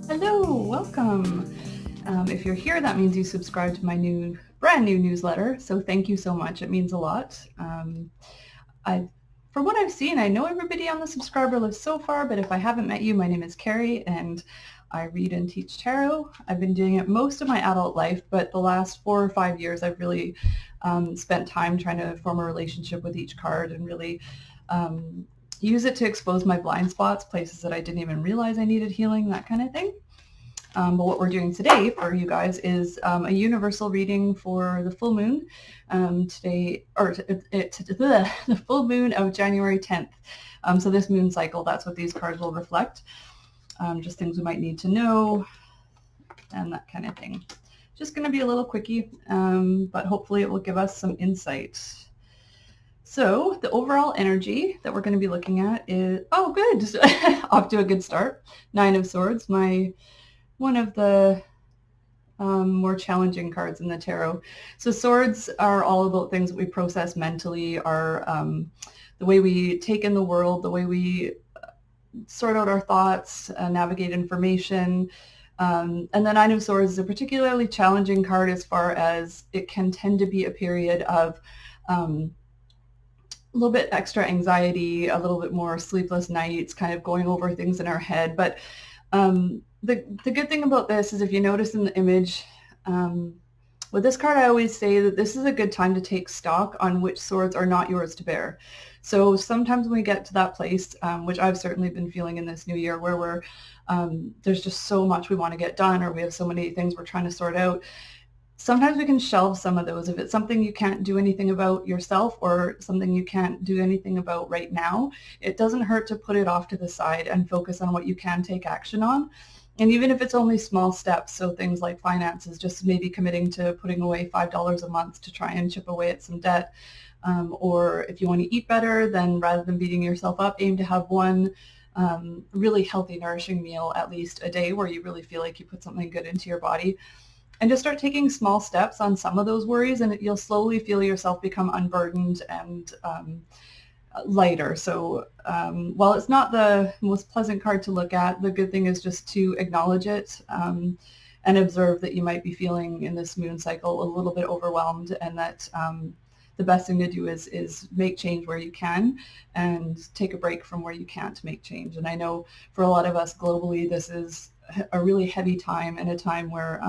Hello, welcome. If you're here, that means you subscribe to my brand new newsletter. So thank you so much. It means a lot. I, from what I've seen, I know everybody on the subscriber list so far, but if I haven't met you, my name is Carrie and I read and teach tarot. I've been doing it most of my adult life, but the last 4 or 5 years, I've really spent time trying to form a relationship with each card and really use it to expose my blind spots, places that I didn't even realize I needed healing, that kind of thing. But what we're doing today for you guys is a universal reading for the full moon today, or the full moon of January 10th. So this moon cycle, that's what these cards will reflect. Just things we might need to know and that kind of thing. Just going to be a little quickie, but hopefully it will give us some insight. So the overall energy that we're going to be looking at is, oh good, off to a good start. Nine of Swords, one of the more challenging cards in the tarot. So swords are all about things that we process mentally, the way we take in the world, the way we sort out our thoughts, navigate information. And the Nine of Swords is a particularly challenging card as far as it can tend to be a period of a little bit extra anxiety, a little bit more sleepless nights, kind of going over things in our head. But the good thing about this is if you notice in the image, with this card, I always say that this is a good time to take stock on which swords are not yours to bear. So sometimes when we get to that place, which I've certainly been feeling in this new year, where there's just so much we want to get done, or we have so many things we're trying to sort out, sometimes we can shelve some of those. If it's something you can't do anything about yourself or something you can't do anything about right now, it doesn't hurt to put it off to the side and focus on what you can take action on. And even if it's only small steps, so things like finances, just maybe committing to putting away $5 a month to try and chip away at some debt. Or if you want to eat better, then rather than beating yourself up, aim to have one really healthy, nourishing meal at least a day where you really feel like you put something good into your body. And just start taking small steps on some of those worries, and you'll slowly feel yourself become unburdened and lighter. So while it's not the most pleasant card to look at, the good thing is just to acknowledge it and observe that you might be feeling in this moon cycle a little bit overwhelmed, and that the best thing to do is make change where you can and take a break from where you can't make change. And I know for a lot of us globally, this is a really heavy time, and a time where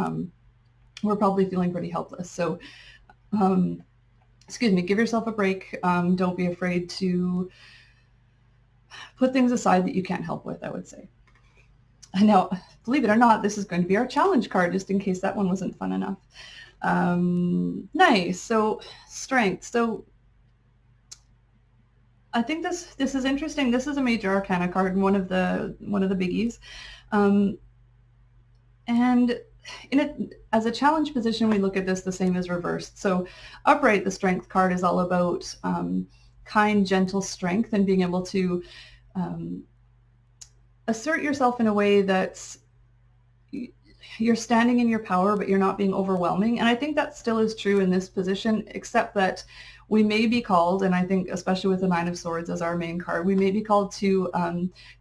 we're probably feeling pretty helpless. So excuse me, give yourself a break. Don't be afraid to put things aside that you can't help with, I would say. Now, believe it or not, this is going to be our challenge card, just in case that one wasn't fun enough. Nice. So strength. So I think this is interesting. This is a major arcana card and one of the biggies. And as a challenge position, we look at this the same as reversed. So upright, the strength card is all about kind, gentle strength and being able to assert yourself in a way that's you're standing in your power, but you're not being overwhelming. And I think that still is true in this position, except that we may be called, and I think especially with the Nine of Swords as our main card, we may be called to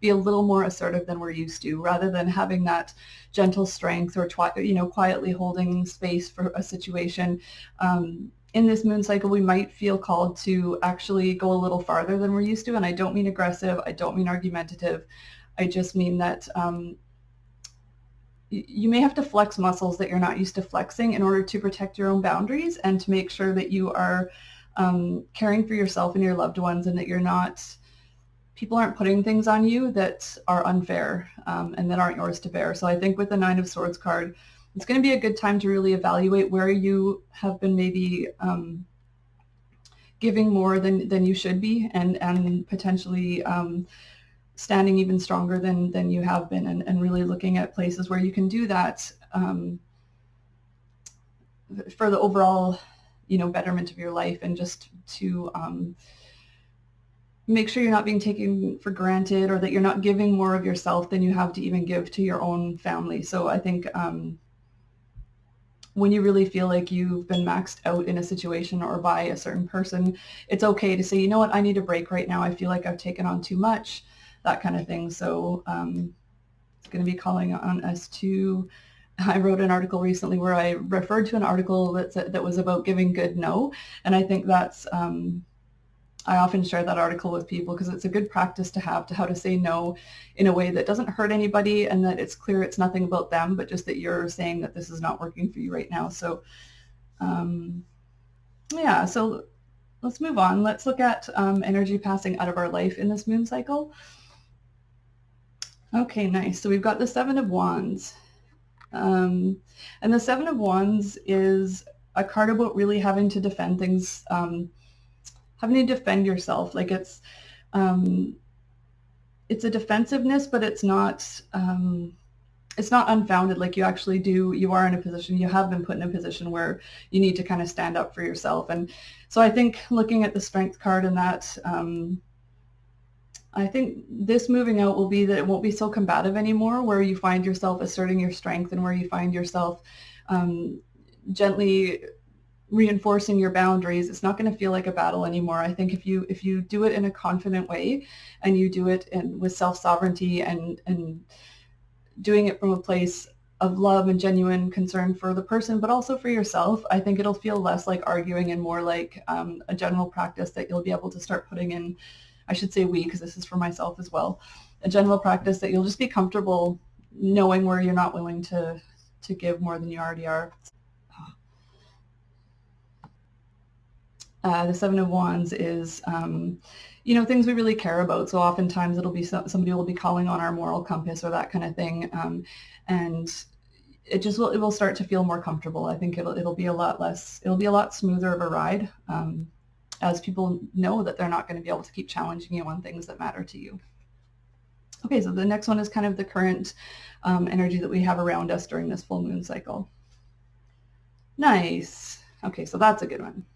be a little more assertive than we're used to, rather than having that gentle strength or quietly holding space for a situation. In this moon cycle, we might feel called to actually go a little farther than we're used to. And I don't mean aggressive. I don't mean argumentative. I just mean that you may have to flex muscles that you're not used to flexing in order to protect your own boundaries and to make sure that you are caring for yourself and your loved ones, and that people aren't putting things on you that are unfair and that aren't yours to bear. So I think with the Nine of Swords card, it's going to be a good time to really evaluate where you have been maybe giving more than you should be, and potentially standing even stronger than you have been, and really looking at places where you can do that for the overall betterment of your life, and just to make sure you're not being taken for granted, or that you're not giving more of yourself than you have to even give to your own family. So I think when you really feel like you've been maxed out in a situation or by a certain person, it's okay to say, you know what, I need a break right now. I feel like I've taken on too much, that kind of thing. So going to be calling on us to, I wrote an article recently where I referred to an article that was about giving good no. And I think that's, I often share that article with people because it's a good practice to have, to how to say no in a way that doesn't hurt anybody and that it's clear it's nothing about them, but just that you're saying that this is not working for you right now. So yeah, so let's move on. Let's look at energy passing out of our life in this moon cycle. Okay, nice. So we've got the Seven of Wands. And the Seven of Wands is a card about really having to defend things, having to defend yourself. Like it's a defensiveness, but it's not unfounded. Like you actually you are in a position, you have been put in a position where you need to kind of stand up for yourself. And so I think looking at the Strength card and that, I think this moving out will be that it won't be so combative anymore, where you find yourself asserting your strength and where you find yourself gently reinforcing your boundaries. It's not going to feel like a battle anymore. I think if you do it in a confident way and you do it with self-sovereignty and doing it from a place of love and genuine concern for the person, but also for yourself, I think it'll feel less like arguing and more like a general practice that you'll be able to start putting in. I should say we, because this is for myself as well. A general practice that you'll just be comfortable knowing where you're not willing to give more than you already are. The Seven of Wands is, things we really care about. So oftentimes it'll be somebody will be calling on our moral compass or that kind of thing. And it will start to feel more comfortable. I think it'll be a lot smoother of a ride. As people know that they're not going to be able to keep challenging you on things that matter to you. Okay, so the next one is kind of the current energy that we have around us during this full moon cycle. Nice. Okay, so that's a good one.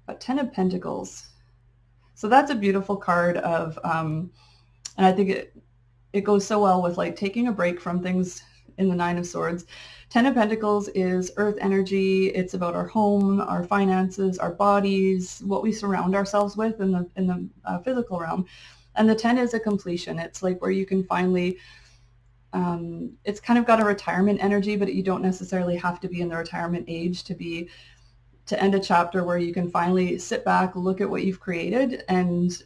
But Ten of Pentacles. So that's a beautiful card of, and I think it goes so well with like taking a break from things in the Nine of Swords. Ten of Pentacles is earth energy. It's about our home, our finances, our bodies, what we surround ourselves with in the physical realm. And the 10 is a completion. It's like where you can finally, it's kind of got a retirement energy, but you don't necessarily have to be in the retirement age to end a chapter where you can finally sit back, look at what you've created, and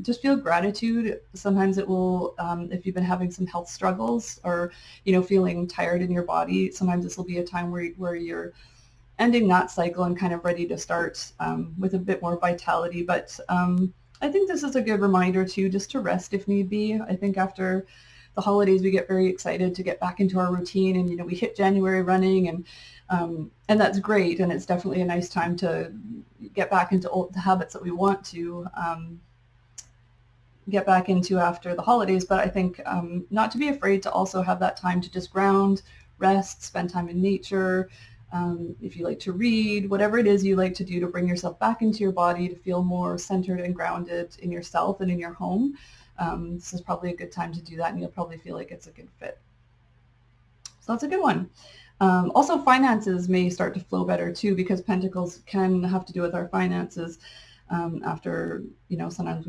just feel gratitude. Sometimes it will, if you've been having some health struggles or, feeling tired in your body, sometimes this will be a time where you're ending that cycle and kind of ready to start with a bit more vitality. But I think this is a good reminder too, just to rest if need be. I think after the holidays, we get very excited to get back into our routine, and, we hit January running, and that's great. And it's definitely a nice time to get back into the habits that we want to get back into after the holidays. But I think not to be afraid to also have that time to just ground, rest, spend time in nature. If you like to read, whatever it is you like to do to bring yourself back into your body, to feel more centered and grounded in yourself and in your home. This is probably a good time to do that, and you'll probably feel like it's a good fit. So that's a good one. Also, finances may start to flow better too, because Pentacles can have to do with our finances. After, sometimes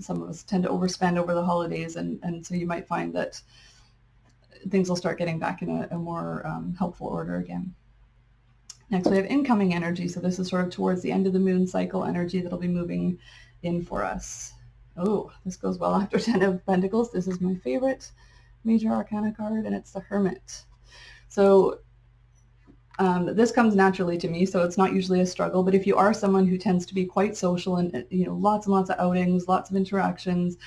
some of us tend to overspend over the holidays, and so you might find that things will start getting back in a more helpful order again. Next, we have incoming energy. So this is sort of towards the end of the moon cycle energy that'll be moving in for us. Oh, this goes well after Ten of Pentacles. This is my favorite major arcana card, and it's the Hermit. So this comes naturally to me, so it's not usually a struggle. But if you are someone who tends to be quite social and, lots and lots of outings, lots of interactions,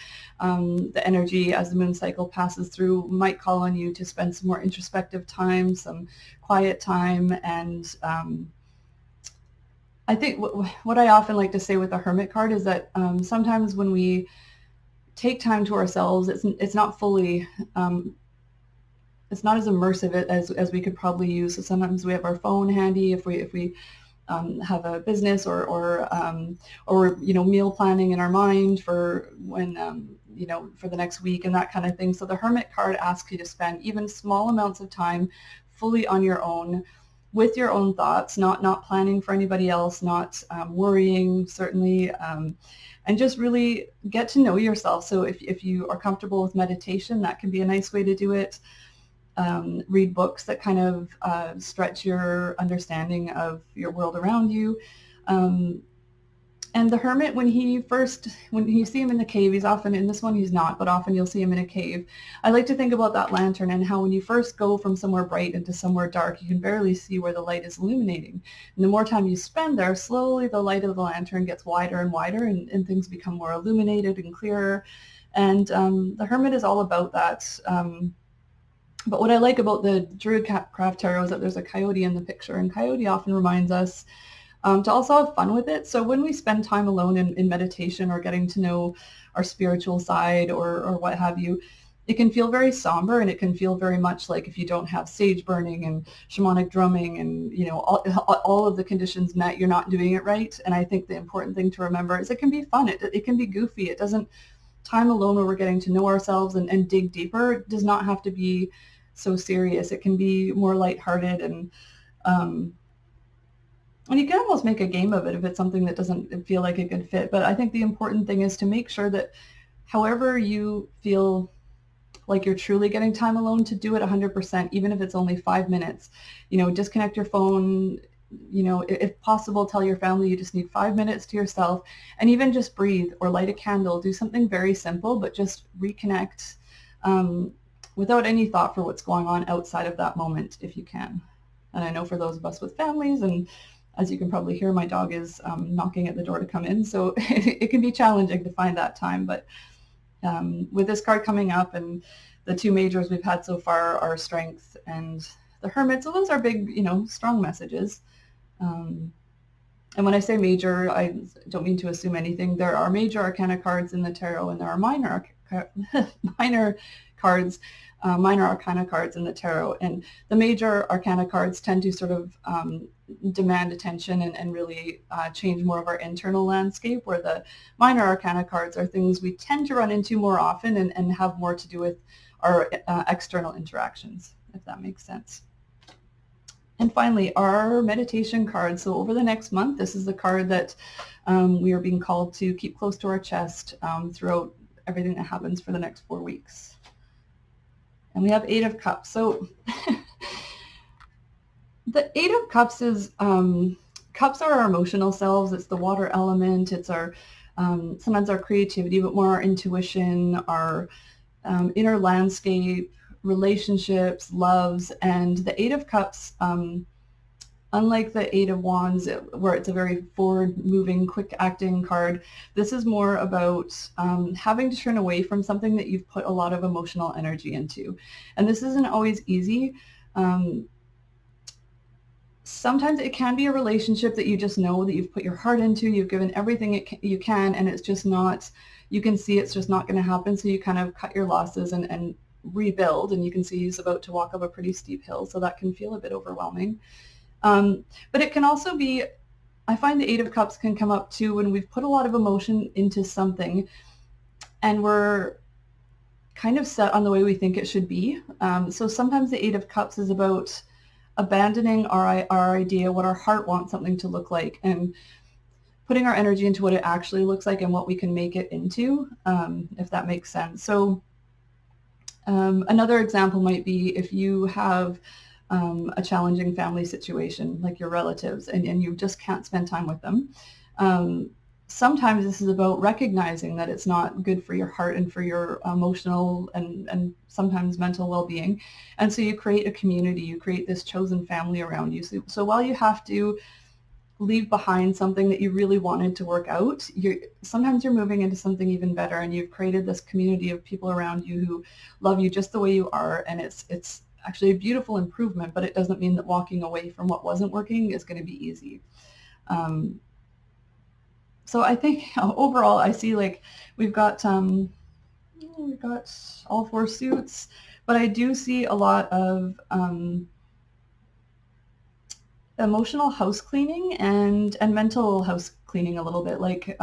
the energy as the moon cycle passes through might call on you to spend some more introspective time, some quiet time. And I think what I often like to say with the Hermit card is that sometimes when we take time to ourselves, it's not fully, it's not as immersive as we could probably use. So sometimes we have our phone handy if we have a business or meal planning in our mind for when for the next week and that kind of thing. So the Hermit card asks you to spend even small amounts of time fully on your own, with your own thoughts, not planning for anybody else, not worrying certainly, and just really get to know yourself. So if you are comfortable with meditation, that can be a nice way to do it. read books that kind of stretch your understanding of your world around you. And the hermit, when you see him in the cave, he's often, in this one he's not, but often you'll see him in a cave. I like to think about that lantern and how when you first go from somewhere bright into somewhere dark, you can barely see where the light is illuminating. And the more time you spend there, slowly the light of the lantern gets wider and wider, and things become more illuminated and clearer. And the hermit is all about that. But what I like about the Druidcraft Tarot is that there's a coyote in the picture, and coyote often reminds us to also have fun with it. So when we spend time alone in meditation or getting to know our spiritual side or what have you, it can feel very somber, and it can feel very much like if you don't have sage burning and shamanic drumming and, you know, all of the conditions met, you're not doing it right. And I think the important thing to remember is it can be fun. It can be goofy. It doesn't, time alone where we're getting to know ourselves and dig deeper does not have to be so serious. It can be more lighthearted, and you can almost make a game of it if it's something that doesn't feel like a good fit. But I think the important thing is to make sure that however you feel like you're truly getting time alone, to do it 100%, even if it's only 5 minutes. You know, disconnect your phone, you know, if possible, tell your family you just need 5 minutes to yourself, and even just breathe or light a candle. Do something very simple, but just reconnect without any thought for what's going on outside of that moment if you can. And I know for those of us with families, and as you can probably hear, my dog is knocking at the door to come in, so it can be challenging to find that time. But with this card coming up, and the two majors we've had so far are Strength and the Hermit, so those are big, you know, strong messages. And when I say major, I don't mean to assume anything. There are major arcana cards in the tarot, and there are minor cards, minor arcana cards in the tarot. And the major arcana cards tend to sort of demand attention and really change more of our internal landscape, where the minor arcana cards are things we tend to run into more often and have more to do with our external interactions, if that makes sense. And finally, our meditation card. So over the next month, this is the card that we are being called to keep close to our chest throughout everything that happens for the next 4 weeks. And we have Eight of Cups. So the Eight of Cups is, cups are our emotional selves. It's the water element. It's our, sometimes our creativity, but more our intuition, our inner landscape, relationships, loves. And the Eight of Cups, unlike the Eight of Wands, where it's a very forward-moving, quick-acting card, this is more about having to turn away from something that you've put a lot of emotional energy into. And this isn't always easy. Sometimes it can be a relationship that you just know that you've put your heart into, you've given everything you can, and it's just not, you can see it's just not going to happen, so you kind of cut your losses and rebuild, and you can see he's about to walk up a pretty steep hill, so that can feel a bit overwhelming. But it can also be, I find the Eight of Cups can come up too when we've put a lot of emotion into something and we're kind of set on the way we think it should be. So sometimes the Eight of Cups is about abandoning our idea, what our heart wants something to look like, and putting our energy into what it actually looks like and what we can make it into, if that makes sense. So another example might be if you have a challenging family situation, like your relatives, and you just can't spend time with them. Sometimes this is about recognizing that it's not good for your heart and for your emotional and sometimes mental well-being. And so you create a community, you create this chosen family around you. So while you have to leave behind something that you really wanted to work out, sometimes you're moving into something even better, and you've created this community of people around you who love you just the way you are. And it's actually a beautiful improvement, but it doesn't mean that walking away from what wasn't working is going to be easy. So I think overall, I see like we've got all 4 suits, but I do see a lot of emotional house cleaning and mental house cleaning a little bit, like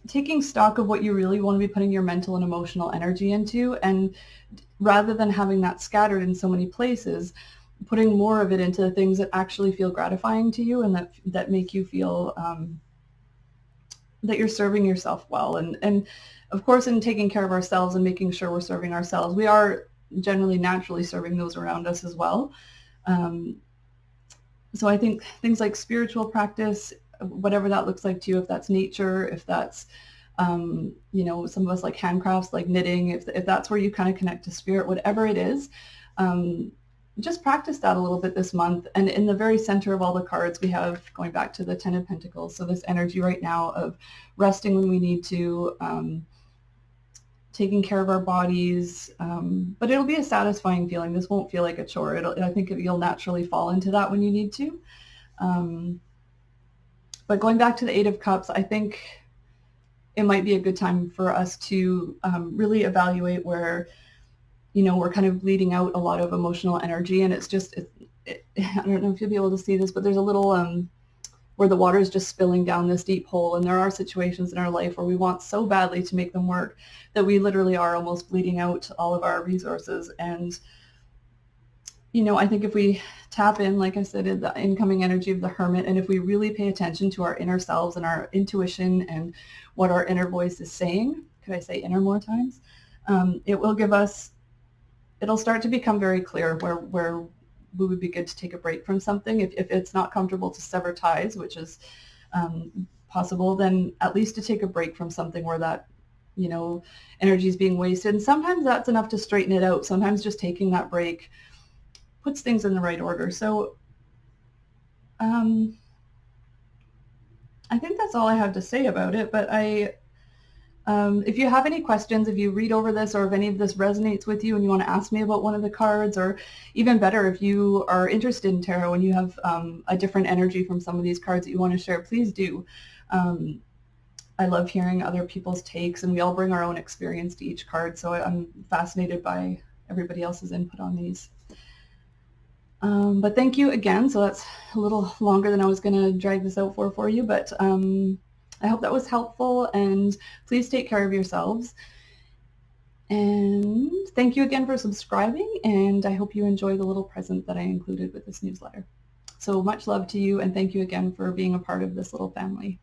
taking stock of what you really want to be putting your mental and emotional energy into, and rather than having that scattered in so many places, putting more of it into the things that actually feel gratifying to you and that make you feel that you're serving yourself well. And of course, in taking care of ourselves and making sure we're serving ourselves, we are generally naturally serving those around us as well. Um, so I think things like spiritual practice, whatever that looks like to you, if that's nature, if that's some of us like handcrafts, like knitting, if that's where you kind of connect to spirit, whatever it is, just practice that a little bit this month. And in the very center of all the cards, we have, going back to the Ten of Pentacles, so this energy right now of resting when we need to, taking care of our bodies, but it'll be a satisfying feeling. This won't feel like a chore. I think you'll naturally fall into that when you need to. But going back to the Eight of Cups, I think it might be a good time for us to really evaluate where, we're kind of bleeding out a lot of emotional energy, and it's just, I don't know if you'll be able to see this, but there's a little where the water is just spilling down this deep hole, and there are situations in our life where we want so badly to make them work that we literally are almost bleeding out all of our resources. And I think if we tap in, like I said, in the incoming energy of the Hermit, and if we really pay attention to our inner selves and our intuition and what our inner voice is saying, could I say inner more times? It will give us, it'll start to become very clear where we would be good to take a break from something. If it's not comfortable to sever ties, which is possible, then at least to take a break from something where that, energy is being wasted. And sometimes that's enough to straighten it out. Sometimes just taking that break puts things in the right order. So I think that's all I have to say about it. But if you have any questions, if you read over this, or if any of this resonates with you and you want to ask me about one of the cards, or even better, if you are interested in tarot and you have a different energy from some of these cards that you want to share, please do. I love hearing other people's takes, and we all bring our own experience to each card, so I'm fascinated by everybody else's input on these. But thank you again. So that's a little longer than I was going to drag this out for you, but I hope that was helpful, and please take care of yourselves. And thank you again for subscribing, and I hope you enjoy the little present that I included with this newsletter. So much love to you, and thank you again for being a part of this little family.